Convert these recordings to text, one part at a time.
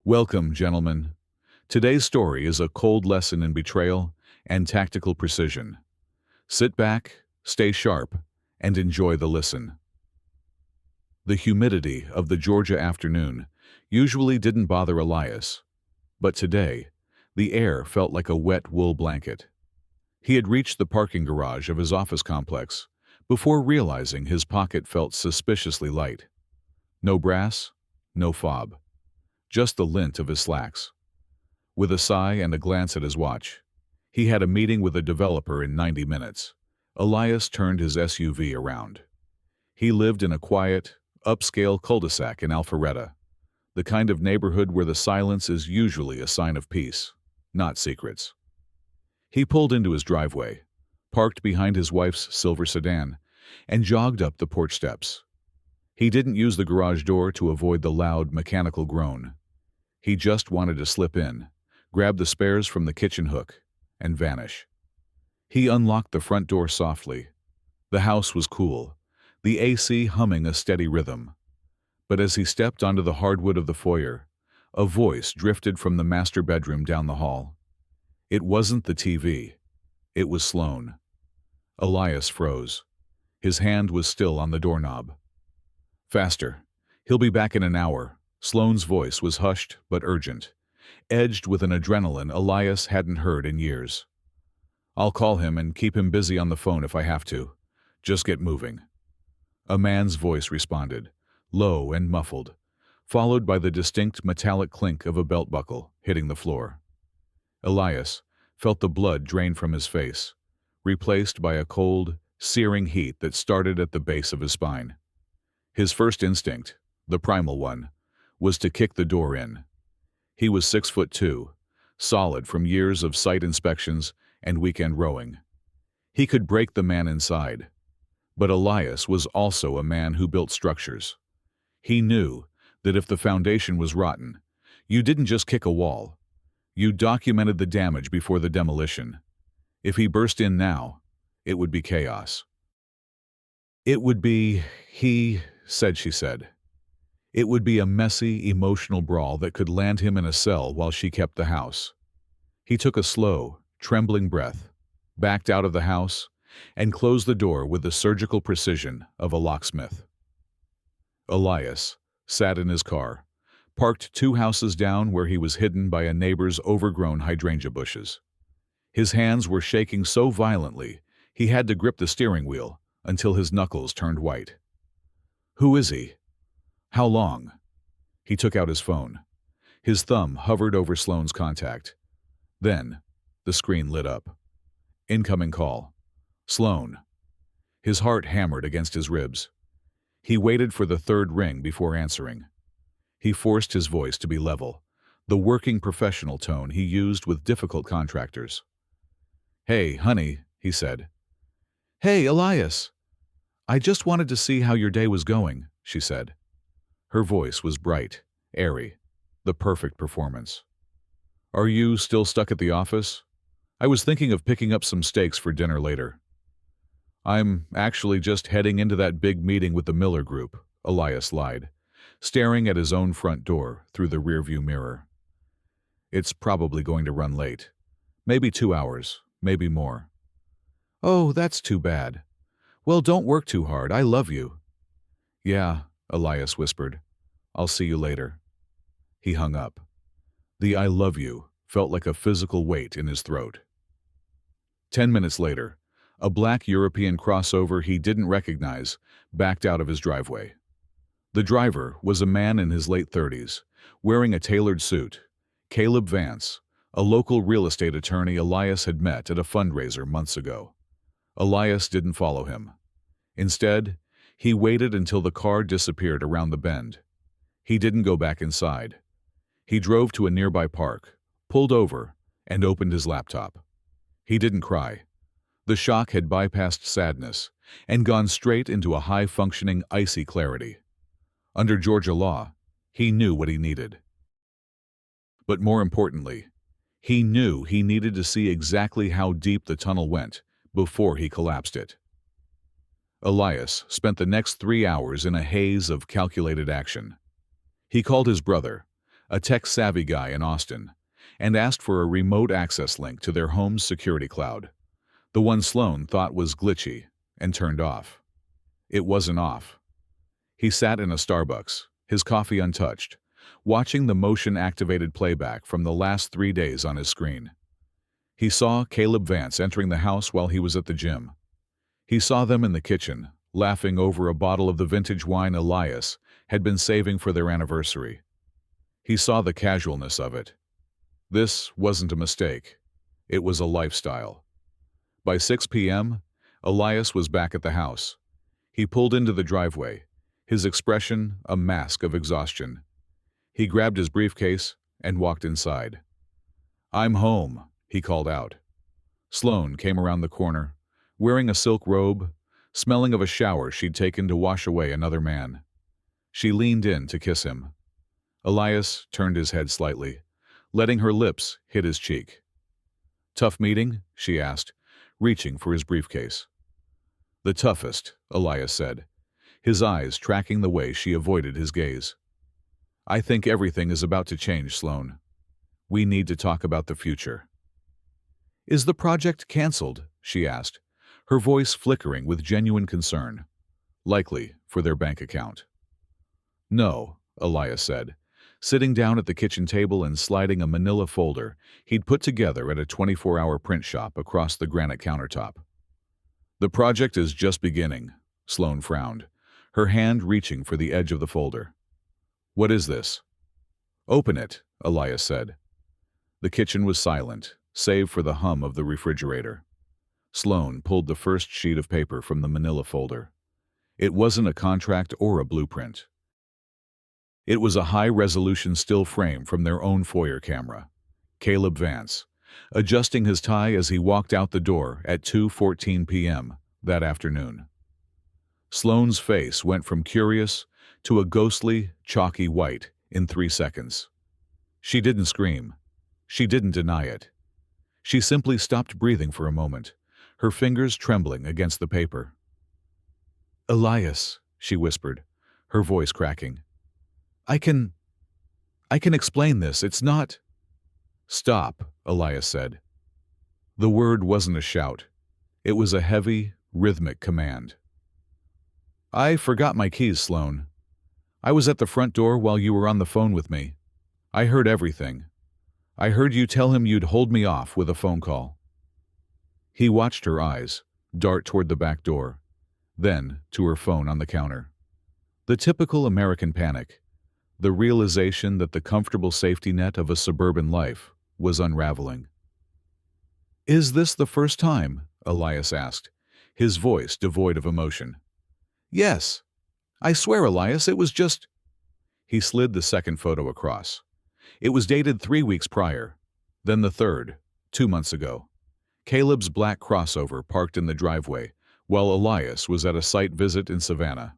Welcome, gentlemen. Today's story is a cold lesson in betrayal and tactical precision. Sit back, stay sharp, and enjoy the listen. The humidity of the Georgia afternoon usually didn't bother Elias, but today, the air felt like a wet wool blanket. He had reached the parking garage of his office complex before realizing his pocket felt suspiciously light. No brass, no fob. Just the lint of his slacks. With a sigh and a glance at his watch, he had a meeting with a developer in 90 minutes. Elias turned his SUV around. He lived in a quiet, upscale cul-de-sac in Alpharetta, the kind of neighborhood where the silence is usually a sign of peace, not secrets. He pulled into his driveway, parked behind his wife's silver sedan, and jogged up the porch steps. He didn't use the garage door to avoid the loud, mechanical groan. He just wanted to slip in, grab the spares from the kitchen hook, and vanish. He unlocked the front door softly. The house was cool, the AC humming a steady rhythm. But as he stepped onto the hardwood of the foyer, a voice drifted from the master bedroom down the hall. It wasn't the TV. It was Sloan. Elias froze. His hand was still on the doorknob. Faster. He'll be back in an hour. Sloane's voice was hushed but urgent, edged with an adrenaline Elias hadn't heard in years. I'll call him and keep him busy on the phone if I have to. Just get moving. A man's voice responded, low and muffled, followed by the distinct metallic clink of a belt buckle hitting the floor. Elias felt the blood drain from his face, replaced by a cold, searing heat that started at the base of his spine. His first instinct, the primal one, was to kick the door in. He was 6'2", solid from years of site inspections and weekend rowing. He could break the man inside. But Elias was also a man who built structures. He knew that if the foundation was rotten, you didn't just kick a wall. You documented the damage before the demolition. If he burst in now, it would be chaos. It would be, she said. It would be a messy, emotional brawl that could land him in a cell while she kept the house. He took a slow, trembling breath, backed out of the house, and closed the door with the surgical precision of a locksmith. Elias sat in his car, parked 2 houses down where he was hidden by a neighbor's overgrown hydrangea bushes. His hands were shaking so violently he had to grip the steering wheel until his knuckles turned white. Who is he? How long? He took out his phone. His thumb hovered over Sloane's contact. Then, the screen lit up. Incoming call. Sloane. His heart hammered against his ribs. He waited for the 3rd ring before answering. He forced his voice to be level, the working professional tone he used with difficult contractors. Hey, honey, he said. Hey, Elias. I just wanted to see how your day was going, she said. Her voice was bright, airy, the perfect performance. Are you still stuck at the office? I was thinking of picking up some steaks for dinner later. I'm actually just heading into that big meeting with the Miller Group, Elias lied, staring at his own front door through the rearview mirror. It's probably going to run late. Maybe 2 hours, maybe more. Oh, that's too bad. Well, don't work too hard. I love you. Yeah, Elias whispered. I'll see you later. He hung up. The I love you felt like a physical weight in his throat. 10 minutes later, a black European crossover he didn't recognize backed out of his driveway. The driver was a man in his late 30s, wearing a tailored suit. Caleb Vance, a local real estate attorney Elias had met at a fundraiser months ago. Elias didn't follow him. Instead, he waited until the car disappeared around the bend. He didn't go back inside. He drove to a nearby park, pulled over, and opened his laptop. He didn't cry. The shock had bypassed sadness and gone straight into a high-functioning, icy clarity. Under Georgia law, he knew what he needed. But more importantly, he knew he needed to see exactly how deep the tunnel went before he collapsed it. Elias spent the next 3 hours in a haze of calculated action. He called his brother, a tech-savvy guy in Austin, and asked for a remote access link to their home's security cloud. The one Sloan thought was glitchy and turned off. It wasn't off. He sat in a Starbucks, his coffee untouched, watching the motion-activated playback from the last 3 days on his screen. He saw Caleb Vance entering the house while he was at the gym. He saw them in the kitchen, laughing over a bottle of the vintage wine Elias had been saving for their anniversary. He saw the casualness of it. This wasn't a mistake. It was a lifestyle. By 6 p.m., Elias was back at the house. He pulled into the driveway, his expression a mask of exhaustion. He grabbed his briefcase and walked inside. "I'm home," he called out. Sloan came around the corner, wearing a silk robe, smelling of a shower she'd taken to wash away another man. She leaned in to kiss him. Elias turned his head slightly, letting her lips hit his cheek. "Tough meeting?" she asked, reaching for his briefcase. "The toughest," Elias said, his eyes tracking the way she avoided his gaze. "I think everything is about to change, Sloan. We need to talk about the future." "Is the project canceled?" she asked, her voice flickering with genuine concern. "Likely for their bank account." "No," Elias said, sitting down at the kitchen table and sliding a manila folder he'd put together at a 24-hour print shop across the granite countertop. "The project is just beginning," Sloan frowned, her hand reaching for the edge of the folder. "What is this?" "Open it," Elias said. The kitchen was silent, save for the hum of the refrigerator. Sloan pulled the first sheet of paper from the manila folder. It wasn't a contract or a blueprint. It was a high-resolution still frame from their own foyer camera. Caleb Vance, adjusting his tie as he walked out the door at 2:14 p.m. that afternoon. Sloan's face went from curious to a ghostly, chalky white in 3 seconds. She didn't scream. She didn't deny it. She simply stopped breathing for a moment, her fingers trembling against the paper. "Elias," she whispered, her voice cracking. I can explain this. It's not—" "Stop," Elias said. The word wasn't a shout. It was a heavy, rhythmic command. "I forgot my keys, Sloan. I was at the front door while you were on the phone with me. I heard everything. I heard you tell him you'd hold me off with a phone call." He watched her eyes dart toward the back door, then to her phone on the counter. The typical American panic, the realization that the comfortable safety net of a suburban life was unraveling. "Is this the first time?" Elias asked, his voice devoid of emotion. "Yes. I swear, Elias, it was just—" He slid the second photo across. It was dated 3 weeks prior, then the third, 2 months ago. Caleb's black crossover parked in the driveway, while Elias was at a site visit in Savannah.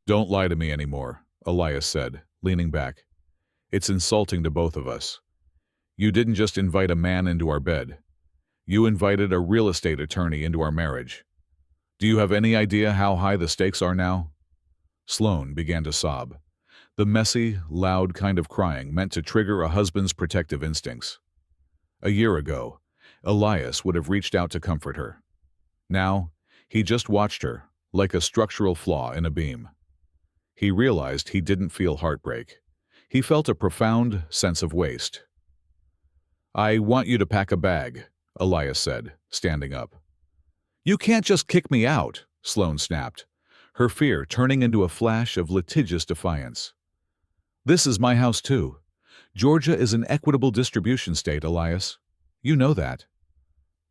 "Don't lie to me anymore," Elias said, leaning back. "It's insulting to both of us. You didn't just invite a man into our bed. You invited a real estate attorney into our marriage. Do you have any idea how high the stakes are now?" Sloan began to sob, the messy, loud kind of crying meant to trigger a husband's protective instincts. A year ago, Elias would have reached out to comfort her. Now, he just watched her, like a structural flaw in a beam. He realized he didn't feel heartbreak. He felt a profound sense of waste. "I want you to pack a bag," Elias said, standing up. "You can't just kick me out," Sloan snapped, her fear turning into a flash of litigious defiance. "This is my house too. Georgia is an equitable distribution state, Elias. You know that."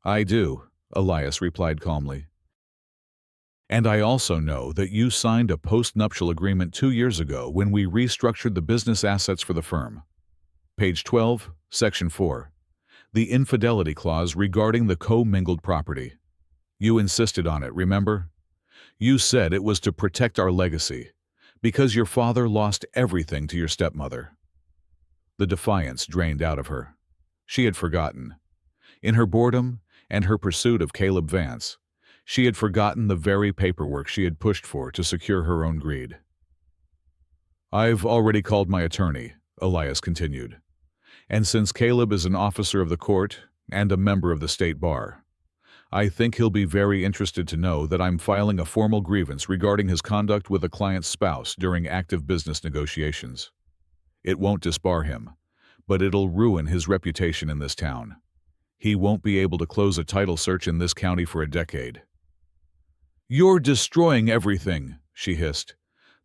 "I do," Elias replied calmly. "And I also know that you signed a post-nuptial agreement 2 years ago when we restructured the business assets for the firm. Page 12, Section 4. The infidelity clause regarding the co-mingled property. You insisted on it, remember? You said it was to protect our legacy, because your father lost everything to your stepmother." The defiance drained out of her. She had forgotten. In her boredom and her pursuit of Caleb Vance, she had forgotten the very paperwork she had pushed for to secure her own greed. "I've already called my attorney," Elias continued. And since Caleb is an officer of the court and a member of the state bar, I think he'll be very interested to know that I'm filing a formal grievance regarding his conduct with a client's spouse during active business negotiations. It won't disbar him, but it'll ruin his reputation in this town. He won't be able to close a title search in this county for a decade. You're destroying everything, she hissed,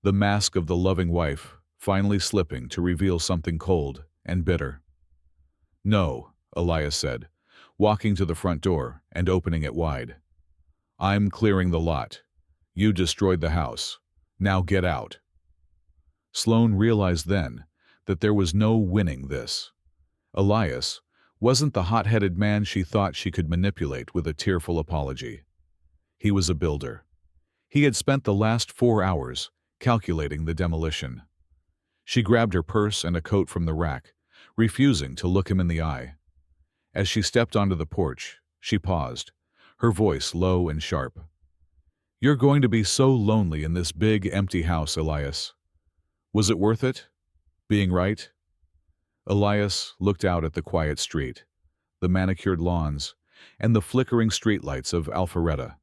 the mask of the loving wife finally slipping to reveal something cold and bitter. No, Elias said, walking to the front door and opening it wide. I'm clearing the lot. You destroyed the house. Now get out. Sloane realized then that there was no winning this. Elias wasn't the hot-headed man she thought she could manipulate with a tearful apology. He was a builder. He had spent the last 4 hours calculating the demolition. She grabbed her purse and a coat from the rack, refusing to look him in the eye. As she stepped onto the porch, she paused, her voice low and sharp. You're going to be so lonely in this big, empty house, Elias. Was it worth it? Being right? Elias looked out at the quiet street, the manicured lawns, and the flickering streetlights of Alpharetta.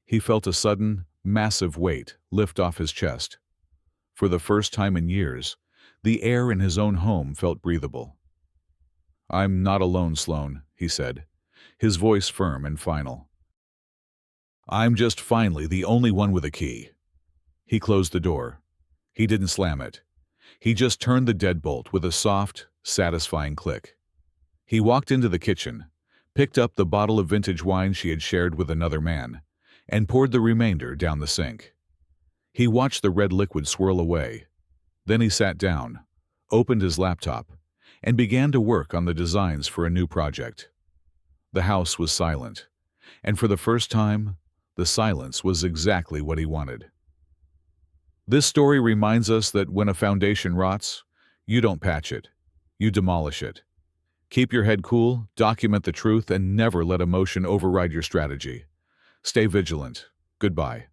He felt a sudden, massive weight lift off his chest. For the first time in years, the air in his own home felt breathable. I'm not alone, Sloane, he said, his voice firm and final. I'm just finally the only one with a key. He closed the door. He didn't slam it. He just turned the deadbolt with a soft, satisfying click. He walked into the kitchen, picked up the bottle of vintage wine she had shared with another man, and poured the remainder down the sink. He watched the red liquid swirl away. Then he sat down, opened his laptop, and began to work on the designs for a new project. The house was silent, and for the first time, the silence was exactly what he wanted. This story reminds us that when a foundation rots, you don't patch it, you demolish it. Keep your head cool, document the truth, and never let emotion override your strategy. Stay vigilant. Goodbye.